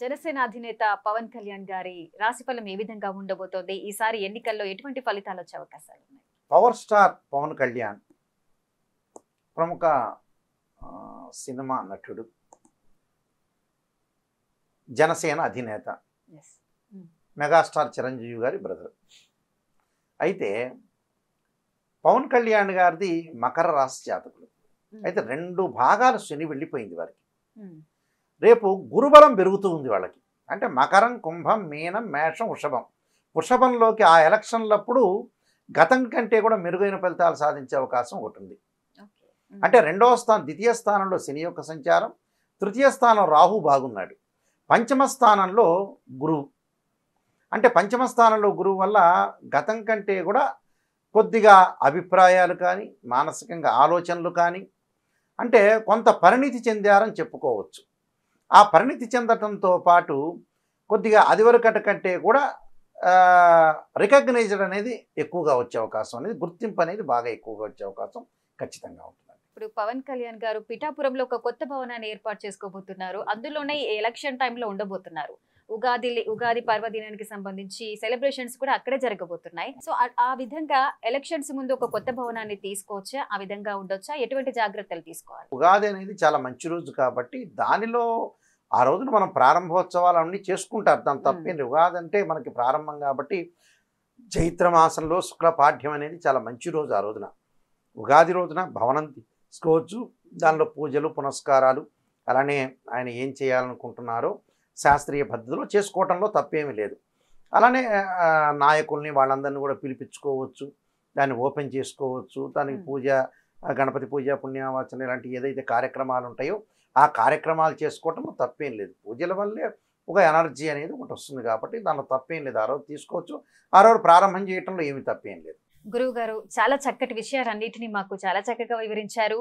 జనసేన అధినేత పవన్ కళ్యాణ్ గారి రాశిఫలం ఏ విధంగా ఉండబోతోంది? ఈసారి ఎన్నికల్లో ఎటువంటి ఫలితాలు వచ్చే అవకాశాలు ఉన్నాయి? పవర్ స్టార్ పవన్ కళ్యాణ్ ప్రముఖ సినిమా నటుడు, జనసేన అధినేత, మెగాస్టార్ చిరంజీవి గారి బ్రదర్. అయితే పవన్ కళ్యాణ్ గారిది మకర రాశి జాతకులు. అయితే 2 భాగాలు శని వెళ్ళిపోయింది వారికి. రేపు గురుబలం పెరుగుతూ ఉంది వాళ్ళకి. అంటే మకరం, కుంభం, మీనం, మేషం, వృషభం. వృషభంలోకి ఆ ఎలక్షన్లప్పుడు గతం కంటే కూడా మెరుగైన ఫలితాలు సాధించే అవకాశం ఒకటి ఉంది. అంటే ద్వితీయ స్థానంలో శని యొక్క సంచారం, తృతీయ స్థానం రాహు బాగున్నాడు, పంచమ స్థానంలో గురువు. అంటే పంచమ స్థానంలో గురువు వల్ల గతం కంటే కూడా కొద్దిగా అభిప్రాయాలు కానీ, మానసికంగా ఆలోచనలు కానీ, అంటే కొంత పరిణితి చెందారని చెప్పుకోవచ్చు. ఆ పరిణితి చెందటంతో పాటు కొద్దిగా అదివరకటి కంటే కూడా రికగ్నైజ్డ్ అనేది ఎక్కువగా వచ్చే అవకాశం అనేది, గుర్తింపు అనేది బాగా ఎక్కువగా వచ్చే అవకాశం ఖచ్చితంగా ఉంటుంది. ఇప్పుడు పవన్ కళ్యాణ్ గారు పిఠాపురంలో ఒక కొత్త భవనాన్ని ఏర్పాటు చేసుకోబోతున్నారు. అందులోనే ఎలక్షన్ టైంలో ఉండబోతున్నారు. ఉగాది పర్వదినానికి సంబంధించి సెలబ్రేషన్స్ కూడా అక్కడే జరగబోతున్నాయి. సో ఆ విధంగా ఎలక్షన్స్ ముందు ఒక కొత్త భవనాన్ని తీసుకోవచ్చా? ఆ విధంగా ఉండొచ్చా? ఎటువంటి జాగ్రత్తలు తీసుకోవాలి? ఉగాది అనేది చాలా మంచి రోజు కాబట్టి దానిలో ఆ రోజున మనం ప్రారంభోత్సవాలు అన్నీ చేసుకుంటారు. దాని తప్పేంటి. ఉగాది అంటే మనకి ప్రారంభం కాబట్టి చైత్ర మాసంలో శుక్లపాఠ్యం అనేది చాలా మంచి రోజు. ఆ రోజున ఉగాది రోజున భవనం తీసుకోవచ్చు. దానిలో పూజలు పునస్కారాలు అలానే ఆయన ఏం చేయాలనుకుంటున్నారో శాస్త్రీయ పద్ధతిలో చేసుకోవటంలో తప్పేమీ లేదు. అలానే నాయకుల్ని వాళ్ళందరినీ కూడా పిలిపించుకోవచ్చు, దాన్ని ఓపెన్ చేసుకోవచ్చు. దానికి పూజ, గణపతి పూజ, పుణ్యావచన ఇలాంటి ఏదైతే కార్యక్రమాలు ఉంటాయో ఆ కార్యక్రమాలు చేసుకోవటంలో తప్పేం లేదు. పూజల వల్లే ఒక ఎనర్జీ అనేది ఒకటి వస్తుంది కాబట్టి దానిలో తప్పేం లేదు. ఆ రోజు తీసుకోవచ్చు. ఆ రోజు ప్రారంభం చేయటంలో ఏమి తప్పేం లేదు. గురువు గారు చాలా చక్కటి విషయాలన్నిటినీ మాకు చాలా చక్కగా వివరించారు.